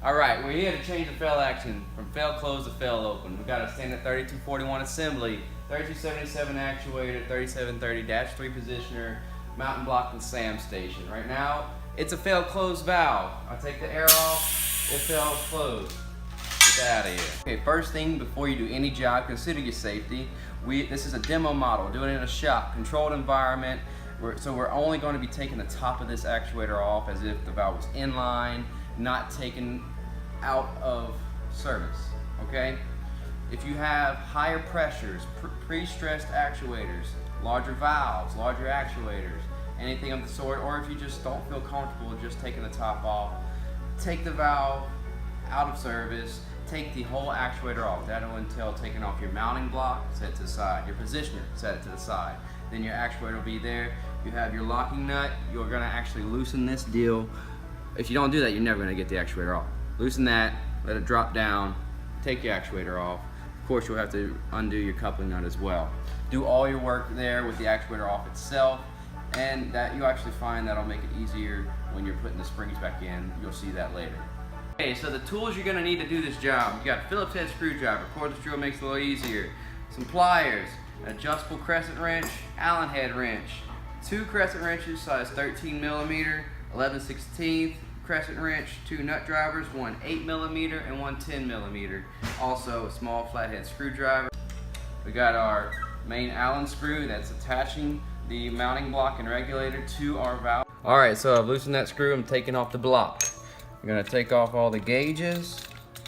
Alright, we're here to change the fail action from fail close to fail open. We've got a standard 3241 assembly, 3277 actuator, 3730-3 positioner, mountain block, and SAM station. Right now, it's a fail close valve. I take the air off, it fails closed. Get that out of here. Okay, first thing before you do any job, consider your safety. This is a demo model, doing it in a shop, controlled environment. So we're only going to be taking the top of this actuator off as if the valve was in line, not taken out of service, okay? If you have higher pressures, pre-stressed actuators, larger valves, larger actuators, anything of the sort, or if you just don't feel comfortable just taking the top off, take the valve out of service, take the whole actuator off. That'll entail taking off your mounting block, set it to the side, your positioner, set it to the side. Then your actuator will be there. You have your locking nut, you're gonna actually loosen this deal. If you don't do that, you're never gonna get the actuator off. Loosen that, let it drop down, take your actuator off. Of course, you'll have to undo your coupling nut as well. Do all your work there with the actuator off itself, and that you actually find that'll make it easier when you're putting the springs back in. You'll see that later. Okay, so the tools you're gonna need to do this job, you got a Phillips head screwdriver, cordless drill makes it a little easier, some pliers, an adjustable crescent wrench, Allen head wrench, 2 crescent wrenches size 13mm, 11/16 crescent wrench, 2 nut drivers, one 8mm and one 10mm. Also a small flathead screwdriver. We got our main Allen screw that's attaching the mounting block and regulator to our valve. Alright, so I've loosened that screw, I'm taking off the block. I'm gonna take off all the gauges,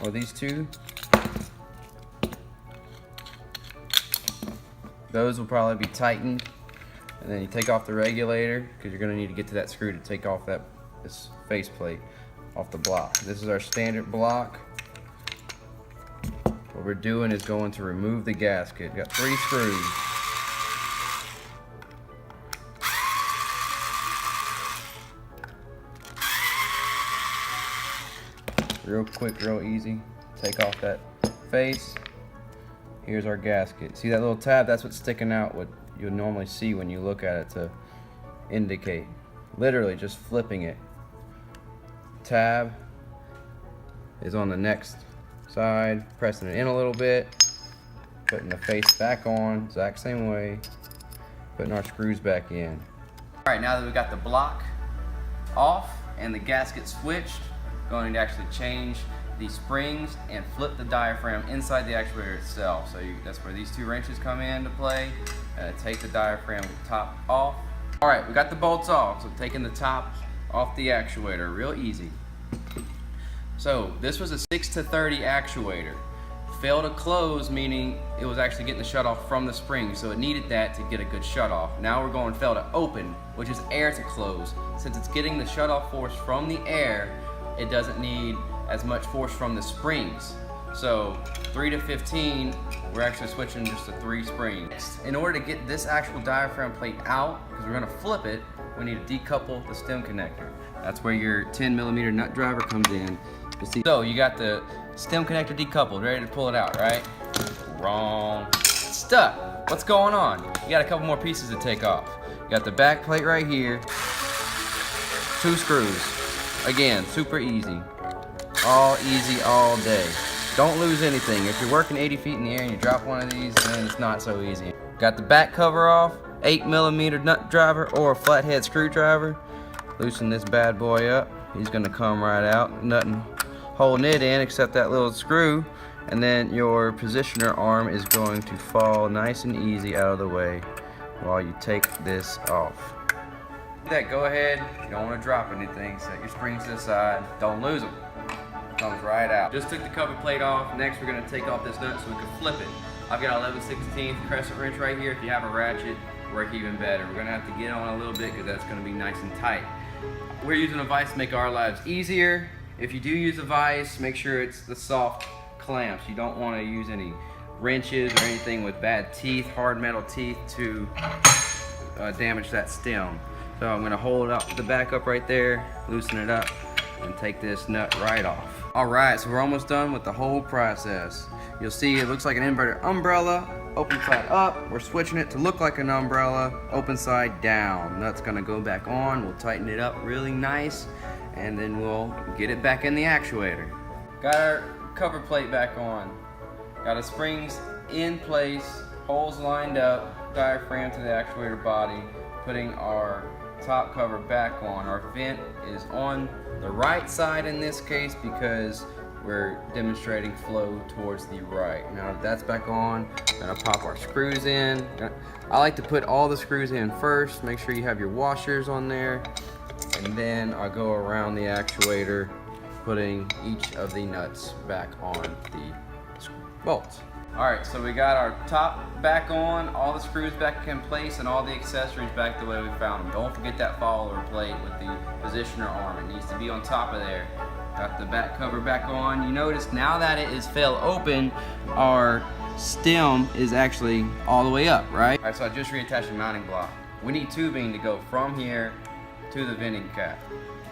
or these two. Those will probably be tightened. And then you take off the regulator, because you're gonna need to get to that screw to take off this faceplate off the block. This is our standard block. What we're doing is going to remove the gasket. Got 3 screws. Real quick, real easy. Take off that face. Here's our gasket. See that little tab? That's what's sticking out, what you'll normally see when you look at it to indicate. Literally just flipping it. Tab is on the next side, pressing it in a little bit, putting the face back on, exact same way, putting our screws back in. Alright, now that we've got the block off and the gasket switched, going to actually change the springs and flip the diaphragm inside the actuator itself. So that's where these 2 wrenches come into play. Take the diaphragm top off. Alright, we got the bolts off, so taking the top off the actuator, real easy. So this was a 6-30 actuator. Fail to close, meaning it was actually getting the shut off from the spring, so it needed that to get a good shut off. Now we're going fail to open, which is air to close. Since it's getting the shut off force from the air, it doesn't need as much force from the springs. So 3 to 15, we're actually switching just to 3 springs. In order to get this actual diaphragm plate out, because we're gonna flip it, we need to decouple the stem connector. That's where your 10mm nut driver comes in. So you got the stem connector decoupled, ready to pull it out, right? Wrong. It's stuck. What's going on? You got a couple more pieces to take off. You got the back plate right here, 2 screws. Again, super easy. All easy all day. Don't lose anything. If you're working 80 feet in the air and you drop one of these, then it's not so easy. Got the back cover off, 8mm nut driver or a flathead screwdriver. Loosen this bad boy up. He's gonna come right out. Nothing holding it in except that little screw. And then your positioner arm is going to fall nice and easy out of the way while you take this off. Go ahead, you don't want to drop anything, set your springs to the side, don't lose them. Comes right out. Just took the cover plate off. Next we're going to take off this nut so we can flip it. I've got a 11/16 crescent wrench right here. If you have a ratchet, work even better. We're going to have to get on a little bit because that's going to be nice and tight. We're using a vise to make our lives easier. If you do use a vise, make sure it's the soft clamps. You don't want to use any wrenches or anything with bad teeth, hard metal teeth to damage that stem. So I'm going to hold up the back up right there, loosen it up, and take this nut right off. Alright, so we're almost done with the whole process. You'll see it looks like an inverted umbrella, open side up. We're switching it to look like an umbrella, open side down. Nut's going to go back on, we'll tighten it up really nice, and then we'll get it back in the actuator. Got our cover plate back on. Got our springs in place, holes lined up, diaphragm to the actuator body, putting our top cover back on. Our vent is on the right side in this case because we're demonstrating flow towards the right. Now that's back on, gonna pop our screws in. I like to put all the screws in first, make sure you have your washers on there, and then I'll go around the actuator, putting each of the nuts back on the bolts. Alright, so we got our top back on, all the screws back in place, and all the accessories back the way we found them. Don't forget that follower plate with the positioner arm. It needs to be on top of there. Got the back cover back on. You notice now that it is fell open, our stem is actually all the way up, right? Alright, so I just reattached the mounting block. We need tubing to go from here to the venting cap.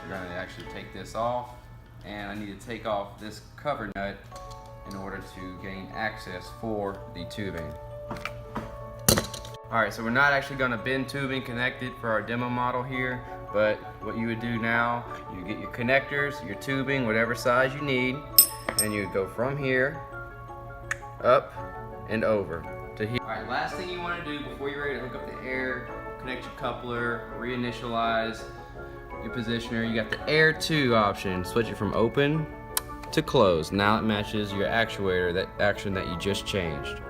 We're going to actually take this off, and I need to take off this cover nut in order to gain access for the tubing. Alright, so we're not actually going to bend tubing connected for our demo model here, but what you would do now, you get your connectors, your tubing, whatever size you need, and you would go from here, up, and over to here. Alright, last thing you want to do before you're ready to hook up the air, connect your coupler, reinitialize your positioner, you got the air 2 option. Switch it from open to close. Now it matches your actuator, that action that you just changed.